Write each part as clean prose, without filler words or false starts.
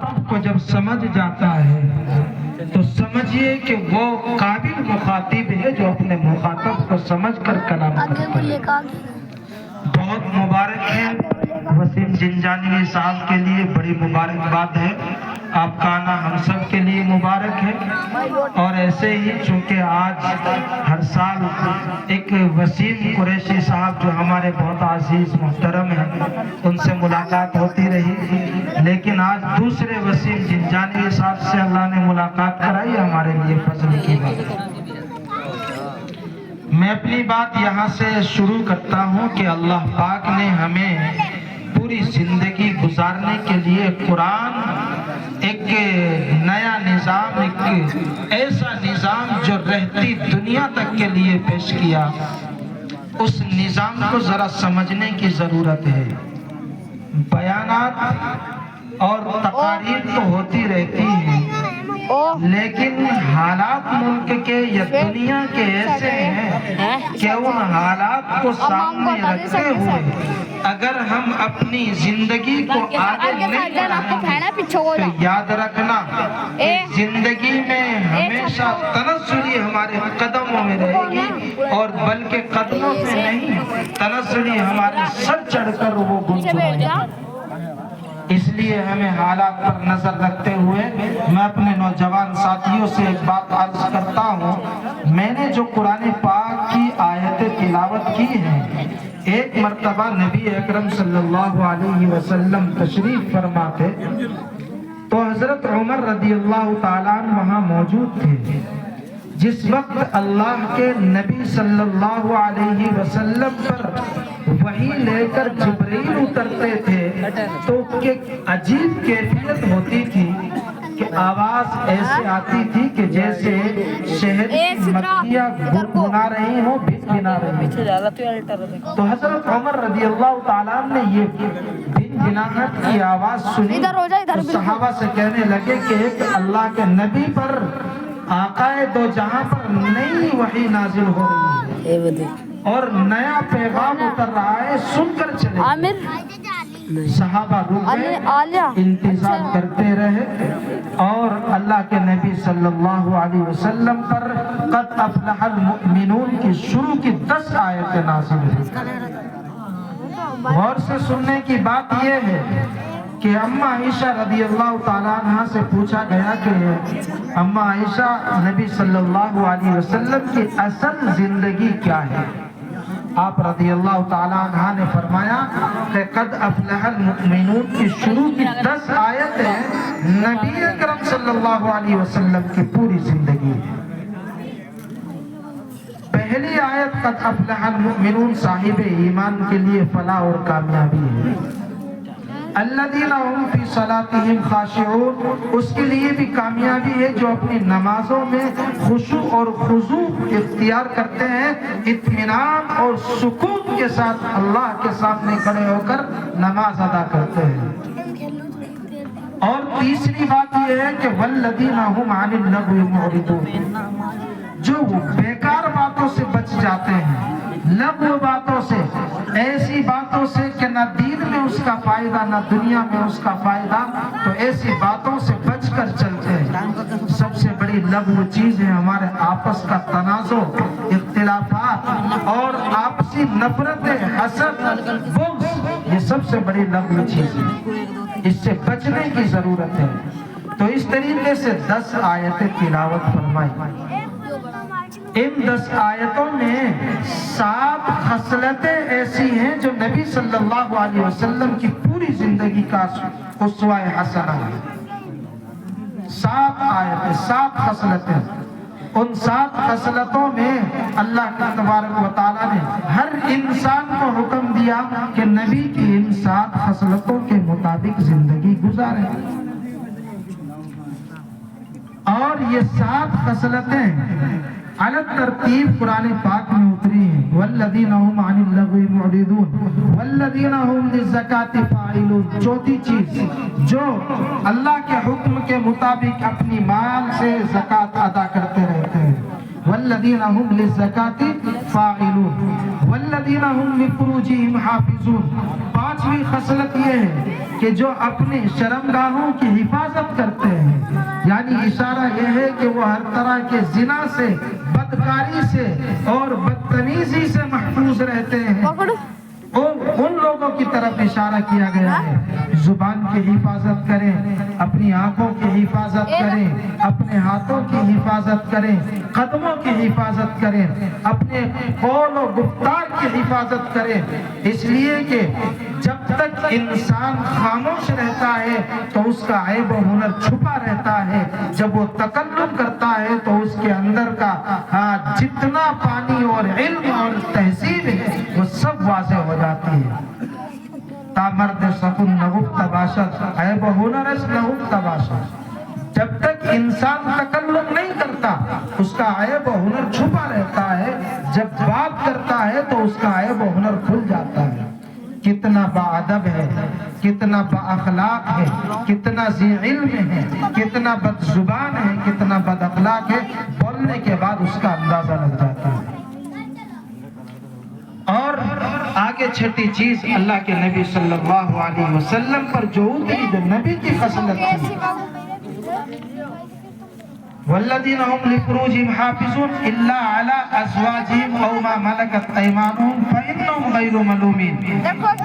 آپ کو جب سمجھ جاتا ہے تو سمجھیے کہ وہ قابل مخاطب ہے جو اپنے مخاطب کو سمجھ کر کلام کرتا ہے۔ بہت مبارک ہے وسیم جنجانی صاحب کے لیے، بڑی مبارکباد ہے، آپ کا آنا ہم سب کے لیے مبارک ہے۔ اور ایسے ہی چونکہ آج ہر سال ایک وسیم قریشی صاحب جو ہمارے بہت عزیز محترم ہیں ان سے ملاقات ہوتی رہی، لیکن آج دوسرے وسیم جنجانی صاحب سے اللہ نے ملاقات کرائی، ہمارے لیے فضل کی بات ہے۔ میں اپنی بات یہاں سے شروع کرتا ہوں کہ اللہ پاک نے ہمیں پوری زندگی گزارنے کے لیے قرآن ایک نیا نظام، ایک ایسا نظام جو رہتی دنیا تک کے لیے پیش کیا۔ اس نظام کو ذرا سمجھنے کی ضرورت ہے۔ بیانات اور تقاریر تو ہوتی رہتی ہیں، لیکن حالات ملک کے یا دنیا کے ایسے ہیں کہ ان حالات کو سامنے رکھتے ہوئے اگر ہم اپنی زندگی کو آگے نہیں بڑھائیں گے تو یاد رکھنا کہ زندگی میں ہمیشہ تنزلی ہمارے قدموں میں رہے گی، اور بلکہ قدموں پہ نہیں، تنزلی ہمارے سر چڑھ کر وہ گنجائے گی۔ اس لیے ہمیں حالات پر نظر رکھتے ہوئے میں اپنے نوجوان ساتھیوں سے ایک بات عرض کرتا ہوں۔ میں نے جو قرآن پاک کی آیت تلاوت کی ہے، ایک مرتبہ نبی اکرم صلی اللہ علیہ وسلم تشریف فرما تھے تو حضرت عمر رضی اللہ تعالیٰ عنہ وہاں موجود تھے۔ جس وقت اللہ کے نبی صلی اللہ علیہ وسلم پر وحی لے کر جبرائیل اترتے تھے تو ایک عجیب کیفیت ہوتی تھی کہ آواز ایسے آتی تھی کہ جیسے شہد کی مکھیاں گنگنا رہی ہوں، بھنجنا رہی ہوں۔ تو حضرت عمر رضی اللہ تعالیٰ نے یہ بھنجناہٹ کی آواز سنی تو صحابہ سے کہنے لگے کہ ایک اللہ کے نبی پر، آقائے دو جہاں پر نئی وحی نازل ہو رہی ہے اور نیا پیغام اتر رہا ہے، سن کر چلے۔ صحابہ رک گئے، انتظار کرتے رہے، اور اللہ کے نبی صلی اللہ علیہ وسلم پر قد افلح المؤمنون کی شروع کی 10 آیتیں نازل ہوئی۔ غور سے سننے کی بات یہ ہے کہ اماں عائشہ رضی اللہ تعالیٰ عنہ سے پوچھا گیا کہ اماں عائشہ، نبی صلی اللہ علیہ وسلم کی اصل زندگی کیا ہے؟ آپ رضی اللہ تعالیٰ عنہ نے فرمایا کہ قد افلح المؤمنون کی شروع کی 10 آیتیں نبی اکرم صلی اللہ علیہ وسلم کی پوری زندگی ہے۔ پہلی آیت قد افلح المؤمنون صاحب ایمان کے لیے فلاح اور کامیابی ہے۔ الذین هم فی صلاتہم خاشعون، اس کے لیے بھی کامیابی ہے جو اپنی نمازوں میں خشوع اور خضوع اختیار کرتے ہیں، اطمینان اور سکون کے ساتھ اللہ کے سامنے کھڑے ہو کر نماز ادا کرتے ہیں۔ اور تیسری بات یہ ہے کہ والذین هم عن اللغو معرضون، جو بیکار باتوں سے بچ جاتے ہیں، لغو باتوں سے، ایسی باتوں سے کہ نہ دین میں اس کا فائدہ نہ دنیا میں اس کا فائدہ، تو ایسی باتوں سے بچ کر چلتے ہیں۔ سب سے بڑی لغو چیز ہے ہمارے آپس کا تنازع، اختلافات اور آپسی نفرتیں، حسد، بغض، یہ سب سے بڑی لغو چیز ہے، اس سے بچنے کی ضرورت ہے۔ تو اس طریقے سے 10 آیتیں تلاوت فرمائی۔ ان 10 آیتوں میں 7 خصلتیں ایسی ہیں جو نبی صلی اللہ علیہ وسلم کی پوری زندگی کا اسوہ حسنہ ہے۔ 7 آیتیں، 7 خصلتیں، ان 7 خصلتوں میں اللہ تبارک و تعالیٰ نے ہر انسان کو حکم دیا کہ نبی کی ان 7 خصلتوں کے مطابق زندگی گزارے، اور یہ 7 خصلتیں علی ترتیب قرآن پاک میں اتری ہیں۔ والذین هم عن اللغو معرضون والذین هم للزکاة فاعلون۔ چوتھی چیز، جو اللہ کے حکم کے مطابق اپنی مال سے زکوٰۃ ادا کرتے رہتے ہیں۔ والذین هم للزکاة فاعلون والذین هم لفروجہم حافظون، پانچویں خصلت یہ ہے کہ جو اپنے شرمگاہوں کی حفاظت کرتے ہیں، یعنی اشارہ یہ ہے کہ وہ ہر طرح کے زنا سے، بدکاری سے اور بدتمیزی سے محفوظ رہتے ہیں۔ ان لوگوں کی طرف اشارہ کیا گیا ہے، زبان کی حفاظت کریں، اپنی آنکھوں کی حفاظت کریں، اپنے ہاتھوں کی حفاظت کریں، قدموں کی حفاظت کریں، اپنے قول و گفتار کی حفاظت کریں، اس لیے کہ جب تک انسان خاموش رہتا ہے تو اس کا عیب و ہنر چھپا رہتا ہے، جب وہ تکلم کرتا ہے تو اس کے اندر کا جتنا پانی اور علم اور تہذیب ہے وہ سب واضح ہو جاتی ہے۔ تا مرد سخن نغفت باشد، عیب و ہنرش نغفت باشد۔ جب تک انسان تکلم نہیں کرتا اس کا عیب و ہنر چھپا رہتا ہے، جب بات کرتا ہے تو اس کا عیب و ہنر کھل جاتا ہے۔ کتنا با ادب ہے، کتنا با اخلاق ہے، کتنا ذی علم ہے، کتنا بد زبان ہے، کتنا بد اخلاق ہے، بولنے کے بعد اس کا اندازہ لگ جاتا ہے۔ اور آگے چھٹی چیز اللہ کے نبی صلی اللہ علیہ وسلم پر جو اتری، جو نبی کی خصلت تھی، والذین هم لفروجہم حافظون الا علی ازواجہم او ما ملکت ایمانہم فانہم غیر ملومین۔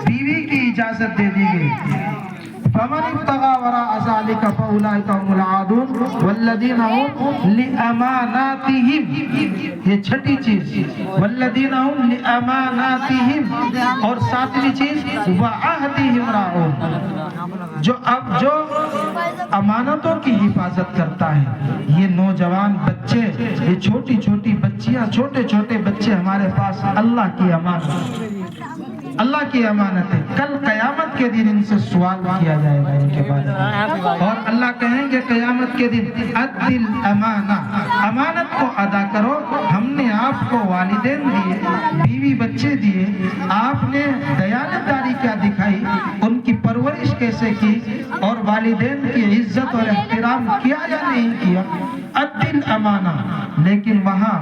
بیوی کی اجازت دے دی گئی، فمن ابتغى وراء ذلك فاولئک هم العادون والذین هم لاماناتہم، یہ چھٹی چیز، والذین هم لاماناتہم، اور ساتویں چیز وعہدہم راعون، جو امانتوں کی حفاظت کرتا ہے۔ یہ نوجوان بچے، یہ چھوٹی چھوٹی بچیاں، چھوٹے چھوٹے بچے ہمارے پاس اللہ کی امانت، اللہ کی امانت ہے۔ کل قیامت کے دن ان سے سوال کیا جائے گا ان کے بارے میں، اور اللہ کہیں گے قیامت کے دن ادی الامانہ، امانت کو ادا کرو۔ ہم نے آپ کو والدین دیے، بیوی بچے دیے، آپ نے دیانتداری کیا دکھائی، ان کی پرورش کیسے کی، اور والدین کی عزت اور احترام کیا یا نہیں کیا، ادی الامانہ۔ لیکن وہاں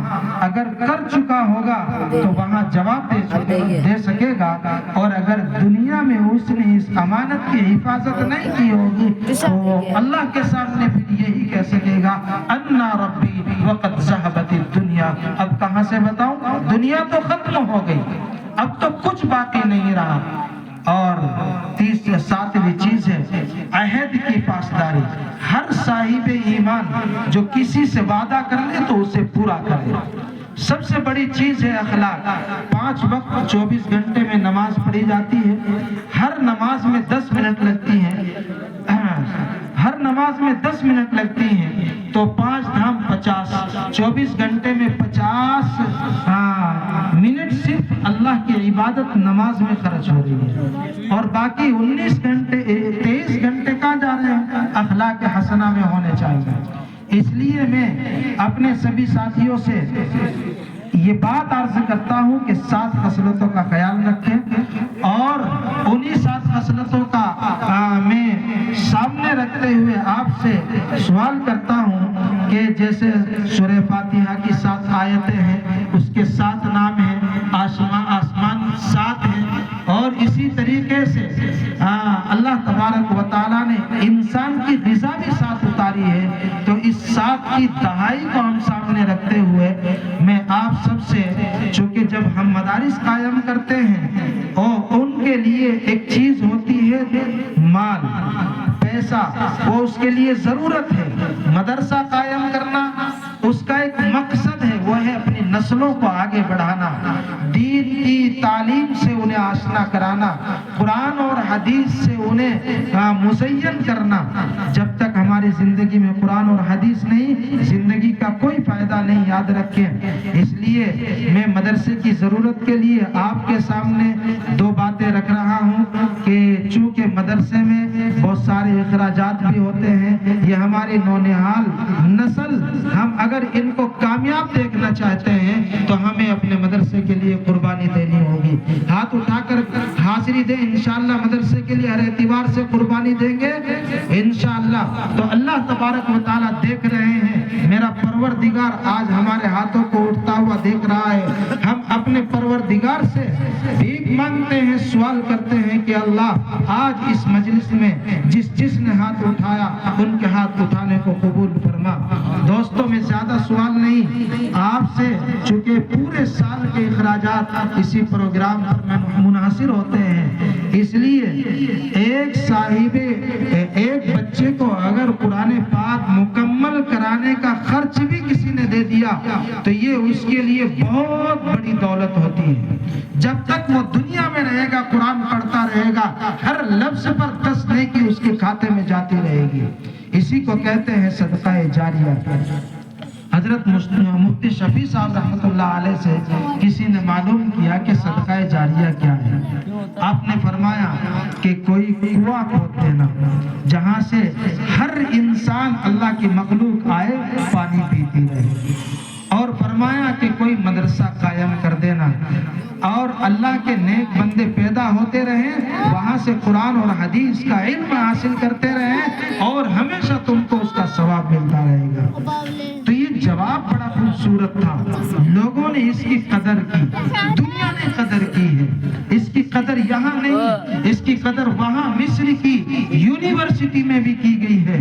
اگر کر چکا ہوگا تو وہاں جواب دے سکے گا، اور اگر دنیا میں اس نے اس امانت کی حفاظت نہیں کی ہوگی تو وہ اللہ کے سامنے پھر یہی کہہ سکے گا انا ربی وقد ذہبت الدنیا، اب کہاں سے بتاؤں، دنیا تو ختم ہو گئی، اب تو کچھ باقی نہیں رہا۔ اور ساتویں چیز ہے عہد کی پاسداری۔ ہر صاحب ایمان جو کسی سے وعدہ کر لے تو اسے پورا کرے۔ سب سے بڑی چیز ہے اخلاق۔ 5 وقت 24 گھنٹے میں نماز پڑھی جاتی ہے، ہر نماز میں 10 منٹ لگتی ہیں، ہر نماز میں 10 منٹ لگتی ہیں، تو 5 دھام 50، 24 گھنٹے میں 50 منٹ صرف اللہ کی عبادت نماز میں خرچ ہو رہی ہے، اور باقی 23 گھنٹے کہاں جا رہے ہیں، اخلاق حسنہ میں ہونے چاہیے۔ اس لیے میں اپنے سبھی ساتھیوں سے یہ بات عرض کرتا ہوں کہ 7 خصلتوں کا خیال رکھیں، اور انہی 7 خصلتوں کا میں سامنے رکھتے ہوئے آپ سے سوال کرتا ہوں کہ جیسے سورہ فاتحہ کی 7 آیتیں ہیں، اس کے 7 نام ہیں، آسمان 7 ہیں، اور اسی طریقے سے اللہ تبارک و تعالیٰ نے انسان کی غذا بھی 7 اتاری ہے، تو اس 7 کی دہائی کو ہم سامنے رکھتے ہوئے میں آپ سب سے، چونکہ جب ہم مدارس قائم کرتے ہیں اور ان کے لیے ایک چیز ہوتی ہے مال، پیسہ، وہ اس کے لیے ضرورت ہے، مدرسہ قائم کرنا اس کا ایک مقصد ہے، وہ ہے اپنی نسلوں کو آگے بڑھانا، دین کی تعلیم سے انہیں آشنا کرانا، قرآن اور حدیث سے انہیں مزین کرنا۔ جب تک ہماری زندگی میں قرآن اور حدیث نہیں، زندگی کا کوئی فائدہ نہیں، یاد رکھیں۔ اس لیے میں مدرسے کی ضرورت کے لیے آپ کے سامنے 2 باتیں رکھ رہا ہوں کہ چونکہ مدرسے میں بہت سارے اخراجات بھی ہوتے ہیں، یہ ہماری نونہال نسل، ہم اگر ان کو کامیاب دیکھنا چاہتے ہیں تو ہمیں اپنے مدرسے کے لیے قربانی دینی ہوگی۔ ہاتھ اٹھا کر ہاتھ حاضری دیں انشاءاللہ، مدرسے کے لیے ہر اعتبار سے قربانی دیں گے انشاءاللہ۔ تو اللہ تبارک و تعالیٰ دیکھ رہے ہیں، میرا پروردگار آج ہمارے ہاتھوں کو اٹھتا ہوا دیکھ رہا ہے۔ ہم اپنے پروردگار سے بھیک مانگتے ہیں، سوال کرتے ہیں کہ اللہ آج اس مجلس میں جس نے ہاتھ اٹھایا ان کے ہاتھ اٹھانے کو قبول فرما۔ دوستوں میں زیادہ سوال نہیں آپ سے، چونکہ پورے سال کے اخراجات اسی پروگرام پر منحصر ہوتے ہیں، اس لیے ایک بچے کو اگر قرآن پاک مکمل کرانے کا خرچ بھی کسی نے دے دیا تو یہ اس کے لیے بہت بڑی دولت ہوتی ہے۔ جب تک وہ دنیا میں رہے گا قرآن پڑھتا رہے گا، ہر لفظ پر 10 نیکی اس کے کھاتے میں جاتی رہے گی۔ اسی کو کہتے ہیں صدقہ جاریہ۔ حضرت مفتی شفیع صاحب رحمۃ اللہ علیہ سے کسی نے معلوم کیا کہ صدقہ جاریہ کیا ہے۔ آپ نے فرمایا کہ کوئی کنواں کھود دینا جہاں سے ہر انسان اللہ کی مخلوق آئے پانی پیتی رہے، اور فرمایا کہ کوئی مدرسہ قائم کر دینا اور اللہ کے نیک بندے پیدا ہوتے رہیں، وہاں سے قرآن اور حدیث کا علم حاصل کرتے رہیں اور ہمیشہ تم کو اس کا ثواب ملتا رہے گا۔ تو یہ جواب بڑا خوبصورت تھا، لوگوں نے اس کی قدر کی، دنیا نے قدر کی ہے۔ اس کی قدر یہاں نہیں، اس کی قدر وہاں مصر کی یونیورسٹی میں بھی کی گئی ہے۔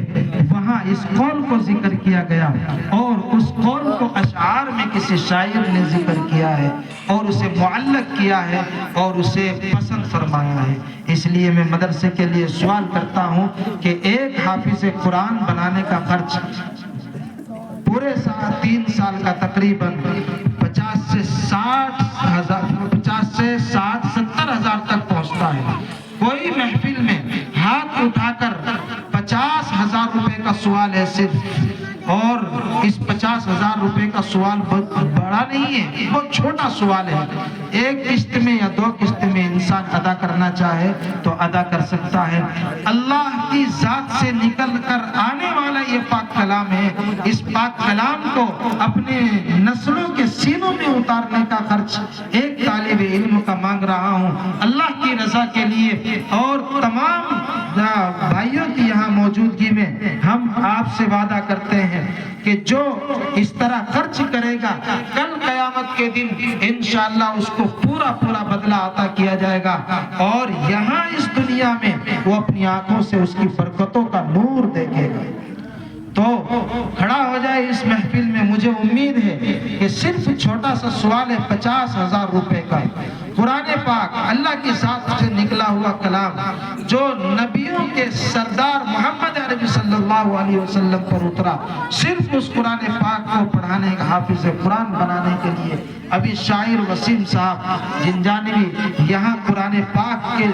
وہاں اس قول کو ذکر کیا گیا اور اس قول کو اشعار میں کسی شاعر نے ذکر کیا ہے اور اسے معلق کیا ہے اور اسے پسند فرمایا ہے۔ اس لیے میں مدرسے کے لیے سوال کرتا ہوں کہ ایک حافظ قرآن بنانے کا خرچ پورے 3 سال کا تقریباً 50 سے 70 ہزار تک پہنچتا ہے۔ کوئی محفل میں ہاتھ اٹھا کر 50,000 روپے کا سوال ہے صرف، اور اس 50,000 روپے کا سوال بہت بڑا نہیں ہے، بہت چھوٹا سوال ہے۔ ایک قسط میں یا 2 قسط میں انسان ادا کرنا چاہے تو ادا کر سکتا ہے۔ اللہ کی ذات سے نکل کر آنے والا یہ پاک کلام ہے، اس پاک کلام کو اپنے نسلوں کے سینوں میں اتارنے کا خرچ ایک طالب علم کا مانگ رہا ہوں اللہ کی رضا کے لیے، اور تمام بھائیوں کی یہاں موجودگی میں ہم آپ سے وعدہ کرتے ہیں کہ جو اس طرح خرچ کرے گا کل قیامت کے دن انشاءاللہ اس کو پورا بدلہ عطا کیا جائے گا، اور یہاں اس دنیا میں وہ اپنی آنکھوں سے اس کی برکتوں کا نور دیکھے گا۔ تو کھڑا ہو جائے اس محفل میں، مجھے امید ہے کہ صرف چھوٹا سا سوال ہے 50,000 روپے کا، قرآن پاک اللہ کی ذات سے نکلا ہوا کلام جو نبیوں کے سردار محمد عربی صلی اللہ علیہ وسلم پر اترا، صرف اس قرآن پاک کو پڑھانے کا حافظ قرآن بنانے کے لیے ابھی شاعر وسیم صاحب جنجانوی یہاں قرآن پاک کے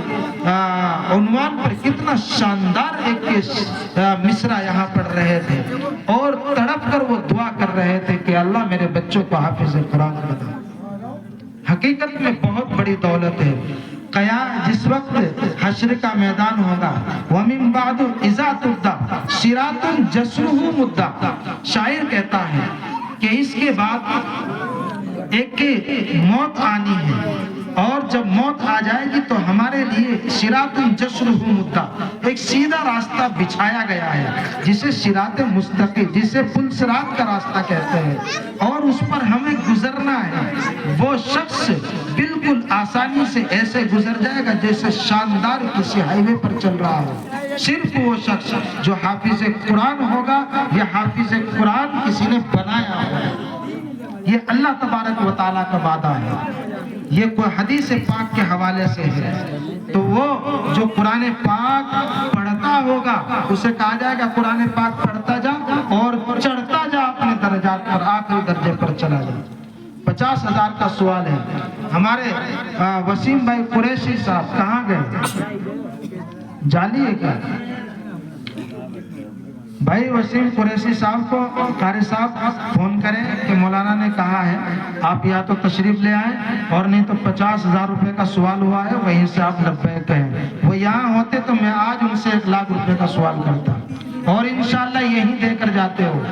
عنوان پر کتنا شاندار ایک مصرع یہاں پڑھ رہے تھے اور تڑپ کر وہ دعا کر رہے تھے کہ اللہ میرے بچوں کو حافظ قرآن بنا۔ حقیقت میں بہت بڑی دولت ہے۔ جس وقت حشر کا میدان ہوگا، وَمِن بَعْدُ إِذَا تُبْدَى صِرَاطٌ جَسْرُهُ مُدَّى، شاعر کہتا ہے کہ اس کے بعد ایک موت آنی ہے، اور جب موت آ جائے گی تو ہمارے لیے صراط جسرہ مدہ، ایک سیدھا راستہ بچھایا گیا ہے جسے صراط مستقیم، جسے پل صراط کا راستہ کہتے ہیں، اور اس پر ہمیں گزرنا ہے۔ وہ شخص بالکل آسانی سے ایسے گزر جائے گا جیسے شاندار کسی ہائی وے پر چل رہا ہو۔ صرف وہ شخص جو حافظ قرآن ہوگا یا حافظ قرآن کسی نے بنایا ہوگا، یہ اللہ تبارک و تعالیٰ کا وعدہ ہے۔ یہ کوئی حدیث پاک کے حوالے سے ہے، تو وہ جو قرآن پاک پڑھتا ہوگا اسے کہا جائے گا قرآن پاک پڑھتا جا اور چڑھتا جا اپنے درجات پر، آخری درجے پر چلا جا۔ 50,000 کا سوال ہے۔ ہمارے وسیم بھائی قریشی صاحب کہاں گئے؟ جالی ہے کیا؟ بھائی وسیم قریشی صاحب کو قاری صاحب فون کریں کہ مولانا نے کہا ہے آپ یا تو تشریف لے آئیں، اور نہیں تو 50,000 روپے کا سوال ہوا ہے وہیں سے آپ لبیک کہیں۔ وہ یہاں ہوتے تو میں آج ان سے 1,00,000 روپے کا سوال کرتا، اور انشاءاللہ یہی دے کر جاتے ہو۔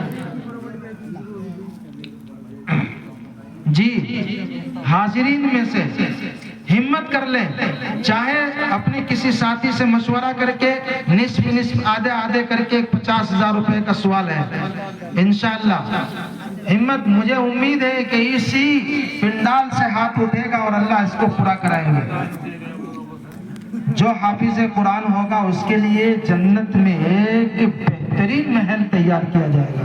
جی حاضرین میں سے ہمت کر لیں، چاہے اپنے کسی ساتھی سے مشورہ کر کے نصف نصف آدھے آدھے کر کے 50,000 روپے کا سوال ہے انشاءاللہ ہمت. مجھے امید ہے کہ اسی پنڈال سے ہاتھ اٹھے گا اور اللہ اس کو پورا کرائیں گے. جو حافظ قرآن ہوگا اس کے لیے جنت میں ایک بہترین محل تیار کیا جائے گا،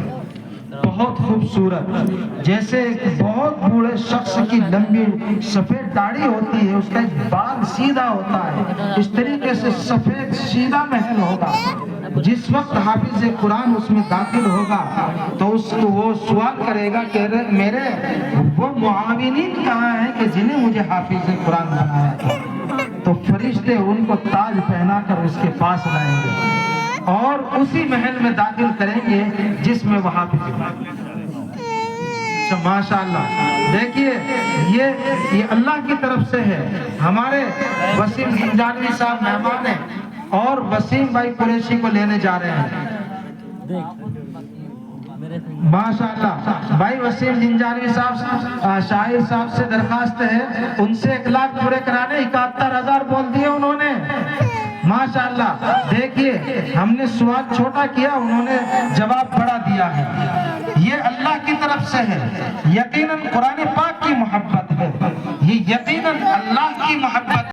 بہت خوبصورت. جیسے ایک بہت بوڑھے شخص کی لمبی سفید داڑھی ہوتی ہے، اس کا ایک بال سیدھا ہوتا ہے، اس طریقے سے سفید سیدھا محل ہوگا. جس وقت حافظ قرآن اس میں داخل ہوگا تو اس کو وہ سوال کرے گا کہ میرے وہ معاونین کہاں ہیں کہ جنہیں مجھے حافظ قرآن بنایا تھا. تو فرشتے ان کو تاج پہنا کر اس کے پاس لائیں گے اور اسی محل میں داخل کریں گے جس میں وہ حافظ ماشاءاللہ. دیکھیے یہ اللہ کی طرف سے ہے. ہمارے وسیم جنجانوی صاحب مہمان ہیں اور وسیم بھائی قریشی کو لینے جا رہے ہیں ماشاءاللہ. بھائی وسیم جنجانوی صاحب شاہر صاحب سے درخواست ہے، ان سے 1 لاکھ پورے کرانے. 71,000 بول دیے انہوں نے ماشاءاللہ. دیکھیے ہم نے سوال چھوٹا کیا، انہوں نے جواب بڑا دیا ہے. یہ اللہ کی طرف سے ہے، یقیناً قرآن پاک کی محبت ہے، یہ یقیناً اللہ کی محبت